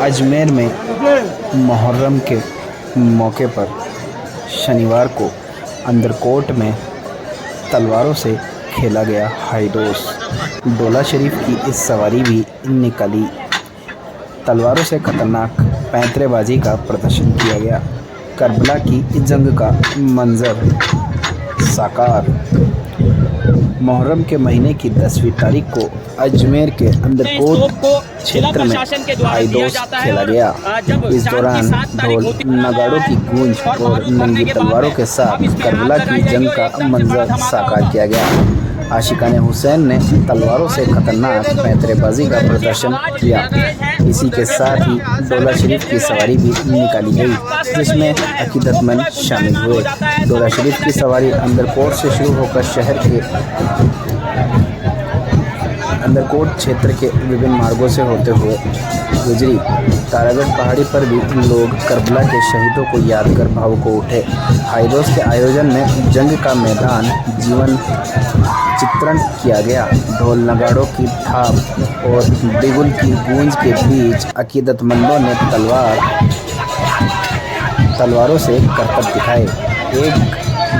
अजमेर में मुहर्रम के मौके पर शनिवार को अंदरकोट में तलवारों से खेला गया हाइडोस। डोला शरीफ की इस सवारी भी निकली। तलवारों से खतरनाक पैंतरेबाजी का प्रदर्शन किया गया। करबला की जंग का मंजर साकार। मुहर्रम के महीने की 10वीं तारीख को अजमेर के अंदरकोट क्षेत्र में हाइडोस खेला गया। इस दौरान ढोल नगाड़ों की गूंज और नंगी तलवारों के साथ करबला की जंग का मंजर साकार किया गया। आशिकान हुसैन ने तलवारों से खतरनाक पैंतरेबाजी का प्रदर्शन किया। इसी के साथ ही डोला शरीफ की सवारी भी निकाली गई, जिसमें अकीदतमंद शामिल हुए। डोला शरीफ की सवारी अंदरकोट से शुरू होकर शहर के अंदरकोट क्षेत्र के विभिन्न मार्गों से होते हुए गुजरी। तारागढ़ पहाड़ी पर भी लोग करबला के शहीदों को याद कर भावुक हो उठे। हाइडोस के आयोजन में जंग का मैदान जीवन चित्रण किया गया। ढोल नगाड़ों की थाप और बिगुल की गूंज के बीच अकीदतमंदों ने तलवारों से करतब दिखाए। एक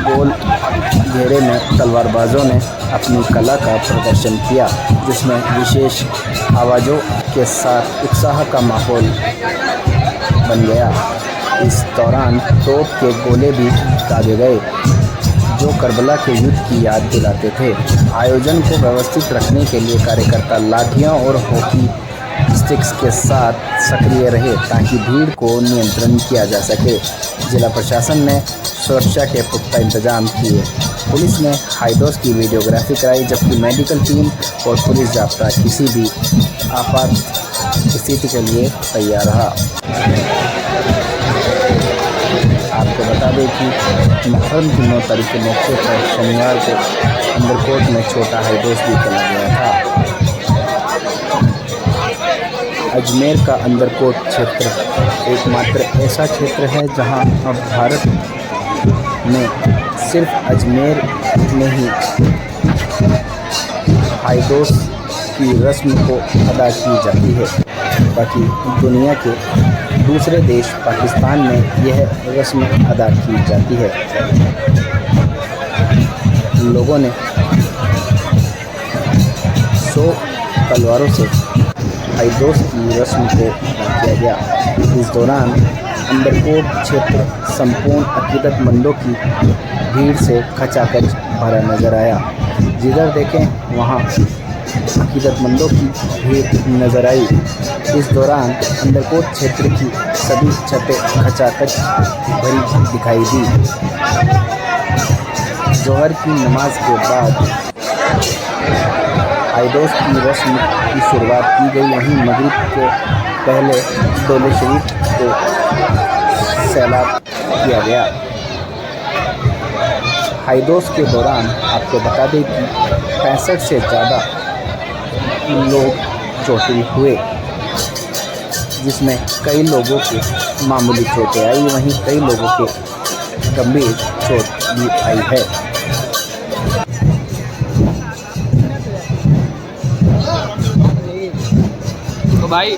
गोल घेरे में तलवारबाजों ने अपनी कला का प्रदर्शन किया, जिसमें विशेष आवाज़ों के साथ उत्साह का माहौल बन गया। इस दौरान तोप के गोले भी दागे गए, जो करबला के युद्ध की याद दिलाते थे। आयोजन को व्यवस्थित रखने के लिए कार्यकर्ता लाठियों और हॉकी स्टिक्स के साथ सक्रिय रहे, ताकि भीड़ को नियंत्रण किया जा सके। जिला प्रशासन ने सुरक्षा के पुख्ता इंतजाम किए। पुलिस ने हाइडोस की वीडियोग्राफी कराई, जबकि मेडिकल टीम और पुलिस जाब्ता किसी भी आपात स्थिति के लिए तैयार रहा। आपको बता दें कि मुहर्रम की 9 तारीख के मौके पर शनिवार को अंदरकोट में छोटा हाइडोस भी खेला गया था। अजमेर का अंदरकोट क्षेत्र एकमात्र ऐसा क्षेत्र है जहां अब भारत में सिर्फ अजमेर में ही हाइडोस की रस्म को अदा की जाती है। बाकी दुनिया के दूसरे देश पाकिस्तान में यह रस्म अदा की जाती है। लोगों ने 100 तलवारों से हाइडोस की रस्म को अदा किया गया। इस दौरान अंदरकोट क्षेत्र संपूर्ण अकीदतमंदों की भीड़ से खचाखच भरा नजर आया। जिधर देखें वहाँ अकीदतमंदों की भीड़ नजर आई। इस दौरान अंदरकोट क्षेत्र की सभी छतें खचाखच भरी दिखाई दी। जोहर की नमाज के बाद हाइडोस की रस्म की शुरुआत की गई। वहीं मगरिब के पहले डोले शरीफ को सैलाब किया गया। हाइडोस के दौरान आपको बता दें कि 65 से ज़्यादा लोग चोटिल हुए, जिसमें कई लोगों के मामूली चोटें आई, वहीं कई लोगों के गंभीर चोट भी आई है। तो भाई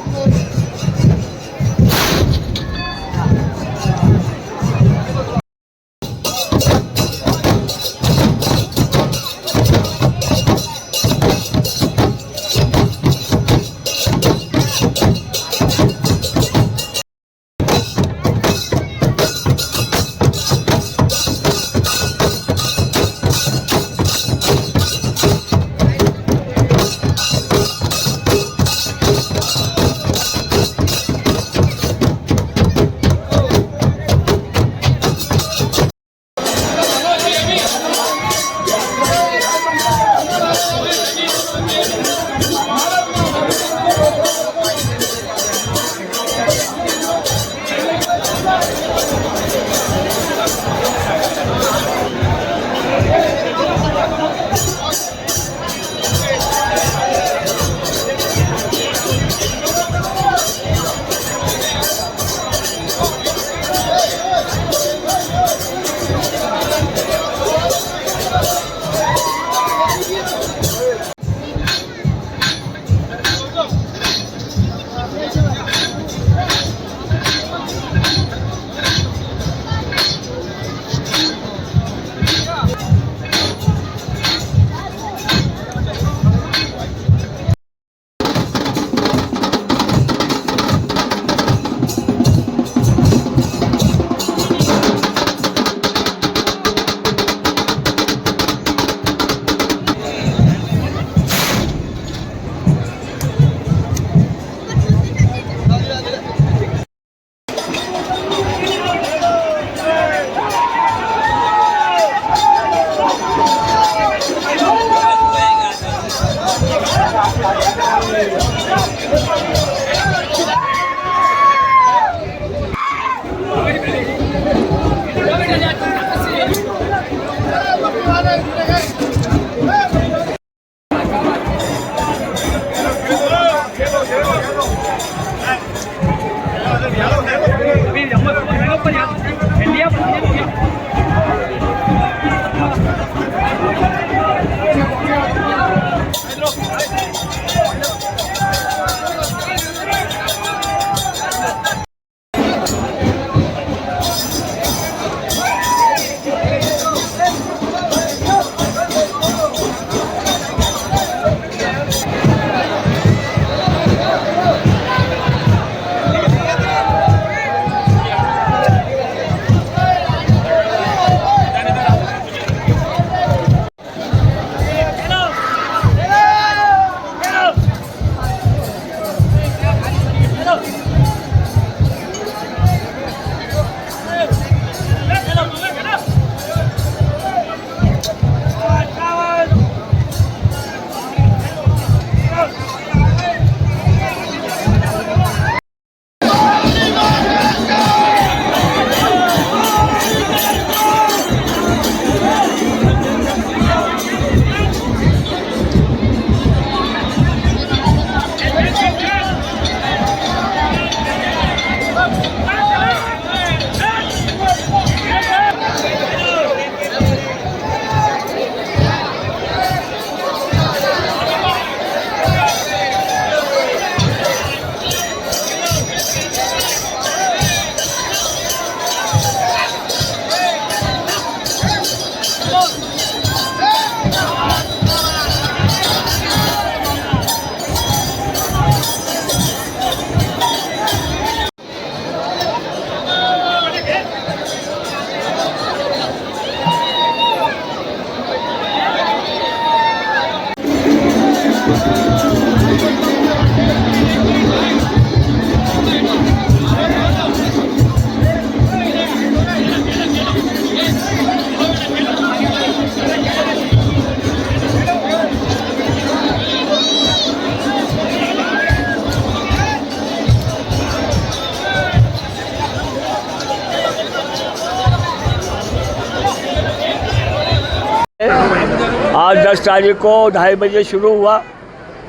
आज 10 तारीख को 2:30 बजे शुरू हुआ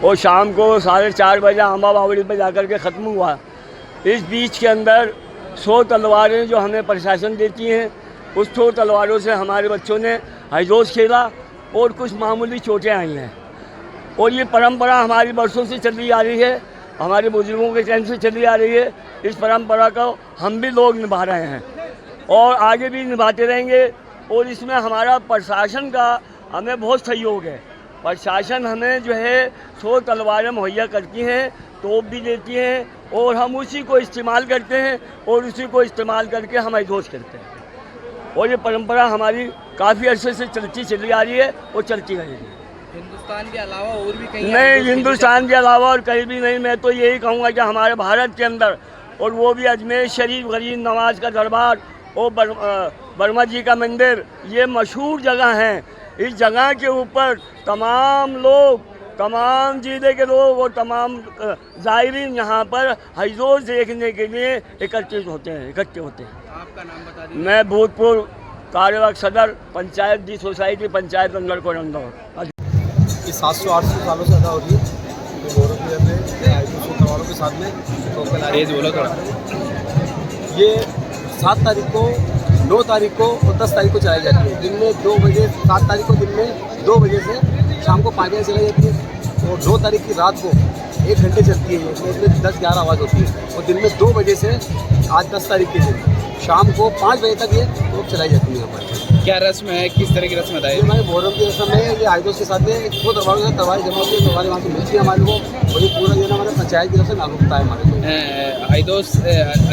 और शाम को 4:30 बजे आमा बावड़ी पर जाकर के ख़त्म हुआ। इस बीच के अंदर 100 तलवारें जो हमें प्रशासन देती हैं, उस 100 तलवारों से हमारे बच्चों ने हाईडोज खेला और कुछ मामूली चोटें आई हैं। और ये परंपरा हमारी बरसों से चली आ रही है, हमारे बुजुर्गों के टाइम से चली आ रही है। इस परंपरा को हम भी लोग निभा रहे हैं और आगे भी निभाते रहेंगे। और इसमें हमारा प्रशासन का हमें बहुत सहयोग है। प्रशासन हमें जो है 100 तलवारें मुहैया करती हैं, तोप भी देती हैं और हम उसी को इस्तेमाल करते हैं और उसी को इस्तेमाल करके हम हाईडोज करते हैं। और ये परंपरा हमारी काफ़ी अरसे से चलती चली आ रही है और चलती रहेगी। हिंदुस्तान के अलावा और भी कहीं? नहीं, हिंदुस्तान के अलावा और कहीं भी नहीं। मैं तो यही कहूँगा कि हमारे भारत के अंदर, और वो भी अजमेर शरीफ गरीब नवाज का दरबार और वर्मा जी का मंदिर, ये मशहूर जगह हैं। इस जगह के ऊपर तमाम लोग, तमाम जिले के लोग और तमाम ज़ायरीन यहाँ पर हाईडोज देखने के लिए इकट्ठे होते हैं। आपका नाम बता दीजिए। मैं भूतपूर्व कार्यवाहक सदर पंचायत दी सोसाइटी पंचायत अंदर को रंगदौर। ये 700-800 सालों से अदा हो रही है। गोरखपुर में हाईडोज तलवारों के साथ में टोकन आ रही है। ये 7 तारीख को, 9 तारीख को और 10 तारीख को चलाई जाती है। दिन में 2 बजे, 7 तारीख को दिन में 2 बजे से शाम को 5 बजे चलाई जाती है। और 9 तारीख की रात को 1 घंटे चलती है। इसमें 10-11 आवाज़ होती है। और दिन में 2 बजे से आज 10 तारीख के दिन शाम को 5 बजे तक ये तो चलाई जाती है। हमारे क्या रस्म है, किस तरह की रस्म अदा है? ये हमारे मुहर्रम की रस्म है। ये हाईडोज के साथ में 100 तलवारों से तलवारें जमा होती है, तलवारें वहाँ से मिलती है हमारे को। और ये पूरा जो है हमारे पंचायत की तरफ से लागू होता है हमारे को। हाईडोज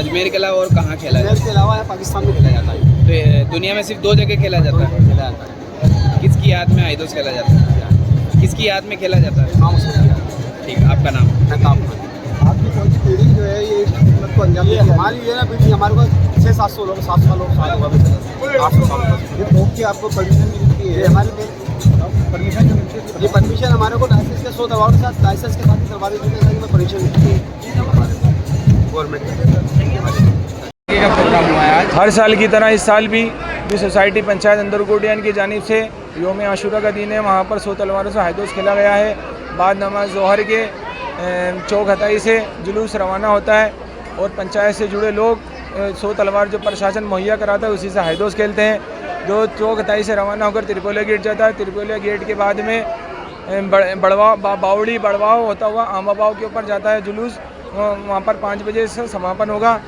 अजमेर के अलावा और कहाँ खेला जाता है? अजमेर के अलावा पाकिस्तान में खेला जाता है। तो दुनिया में सिर्फ 2 जगह खेला जाता है। खेला जाता है। किसकी याद में हाईडोज खेला जाता है? किसकी याद में खेला जाता है? हाँ, उसमें ठीक, आपका नाम? मैं काम आपकी कौन सी पीढ़ी जो है ये को अंजाम दिया? हमारी ये ना पीढ़ी हमारे को 600-700 लोग, 7 साल होगा, 800 साल। ये भोग की आपको परमिशन मिलती है? हमारे परमिशन जो मिलती है, ये परमिशन हमारे को लाइसेंस के 100 तलवारों के साथ, लाइसेंस के साथ तलवारें में परमिशन मिलती है गवर्नमेंट का प्रोग्राम हुआ है आज। हर साल की तरह इस साल भी सोसाइटी पंचायत अंदरकोटियान की जानिब से योम आशूरा का दिन है, वहाँ पर 100 तलवारों से हाईडोज खेला गया है। बाद नमाज जोहर के चौक हताई से जुलूस रवाना होता है और पंचायत से जुड़े लोग 100 तलवार जो प्रशासन मुहैया कराता है उसी से हाईडोज खेलते हैं। जो चौक हताई से रवाना होकर त्रिपोलिया गेट जाता है। त्रिपोलिया गेट के बाद में बावड़ी बड़वाव होता हुआ आमाबाव के ऊपर जाता है जुलूस। वहाँ पर 5 बजे से समापन होगा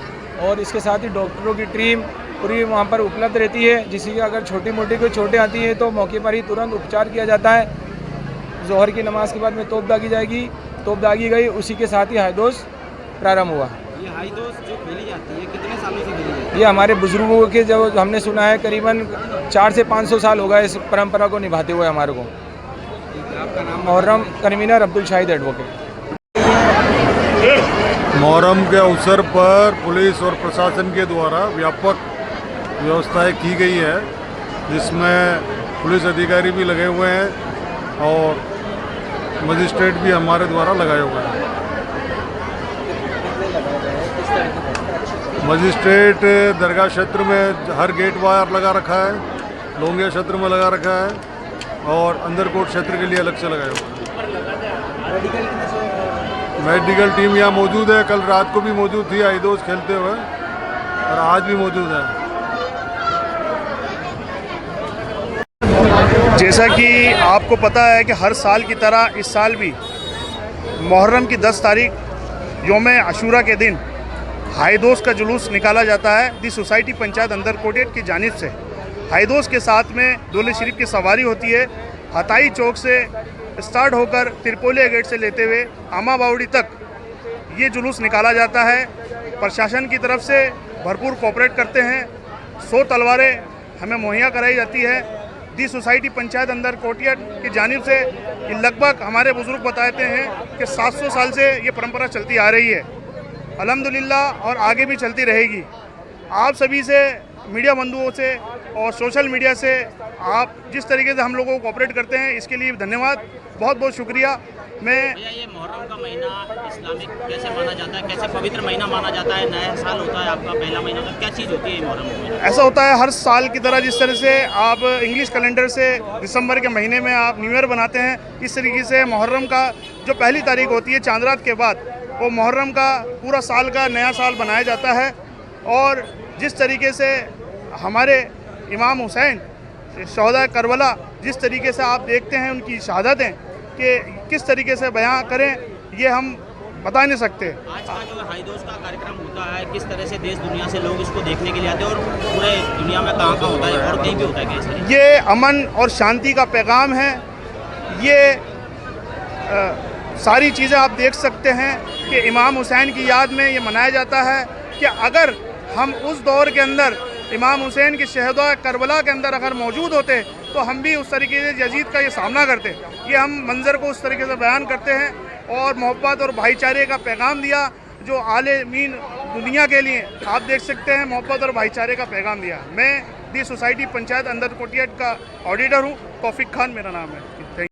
और इसके साथ ही डॉक्टरों की टीम पूरी वहाँ पर उपलब्ध रहती है। जिसकी अगर छोटी मोटी कोई चोटें आती हैं तो मौके पर ही तुरंत उपचार किया जाता है। जोहर की नमाज के बाद में तोप दागी जाएगी, तोप दागी गई, उसी के साथ ही हाईडोज प्रारंभ हुआ। ये हाईडोज जो खेली जाती है कितने सालों से खेली जाती है? ये हमारे बुजुर्गों के जो हमने सुना है करीबन 400 से 500 साल होगा इस परंपरा को निभाते हुए हमारे को। आपका नाम? Muharram convener Abdul Shahid advocate. मुहर्रम के अवसर पर पुलिस और प्रशासन के द्वारा व्यापक व्यवस्थाएं की गई है, जिसमें पुलिस अधिकारी भी लगे हुए हैं और मजिस्ट्रेट भी हमारे द्वारा लगाए हुए हैं। मजिस्ट्रेट दरगाह क्षेत्र में हर गेट वायर लगा रखा है, लोंगिया क्षेत्र में लगा रखा है और अंदरकोट क्षेत्र के लिए अलग से लगाए हुए हैं। मेडिकल टीम यहाँ मौजूद है, कल रात को भी मौजूद थी हाईडोज खेलते हुए और आज भी मौजूद है। जैसा कि आपको पता है कि हर साल की तरह इस साल भी मुहर्रम की 10 तारीख योम आशूरा के दिन हाईडोज का जुलूस निकाला जाता है दी सोसाइटी पंचायत अंदरकोटियान की जानिब से। हाईडोज के साथ में दुल्हे शरीफ की सवारी होती है। हताई चौक से स्टार्ट होकर त्रिपोलिया गेट से लेते हुए आमा बावड़ी तक ये जुलूस निकाला जाता है। प्रशासन की तरफ से भरपूर कोऑपरेट करते हैं। 100 तलवारें हमें मुहैया कराई जाती है दी सोसाइटी पंचायत अंदरकोटियान की जानिब से। कि लगभग हमारे बुजुर्ग बताते हैं कि 700 साल से ये परंपरा चलती आ रही है, अल्हम्दुलिल्लाह, और आगे भी चलती रहेगी। आप सभी से, मीडिया बंधुओं से और सोशल मीडिया से आप जिस तरीके से हम लोगों को कोऑपरेट करते हैं इसके लिए धन्यवाद, बहुत बहुत शुक्रिया। मैं भैया ये मुहर्रम का महीना इस्लामिक कैसे माना जाता है, कैसे पवित्र महीना माना जाता है, नया साल होता है आपका पहला महीना, तो क्या चीज़ होती है मुहर्रम में? ऐसा होता है हर साल की तरह, जिस तरह से आप इंग्लिश कैलेंडर से दिसंबर के महीने में आप न्यू ईयर बनाते हैं, इस तरीके से मुहर्रम का जो पहली तारीख होती है चांद रात के बाद, वो मुहर्रम का पूरा साल का नया साल बनाया जाता है। और जिस तरीके से हमारे इमाम हुसैन शहदा करबला, जिस तरीके से आप देखते हैं उनकी शहादतें कि किस तरीके से बयां करें, ये हम बता नहीं सकते। आज का जो हाइदोस का कार्यक्रम होता है, किस तरह से देश दुनिया से लोग इसको देखने के लिए आते हैं, और पूरे दुनिया में कहाँ कहाँ होता है और कहीं भी होता है कैसे? ये अमन और शांति का पैगाम है। ये सारी चीज़ें आप देख सकते हैं कि इमाम हुसैन की याद में ये मनाया जाता है कि अगर हम उस दौर के अंदर इमाम हुसैन के शहदा करबला के अंदर अगर मौजूद होते तो हम भी उस तरीके से यजीद का ये सामना करते। ये हम मंज़र को उस तरीके से बयान करते हैं और मोहब्बत और भाईचारे का पैगाम दिया जो आलमीन दुनिया के लिए आप देख सकते हैं, मोहब्बत और भाईचारे का पैगाम दिया। मैं दी सोसाइटी पंचायत अंदर कोटियाट का ऑडिटर हूँ, तौफीक खान मेरा नाम है।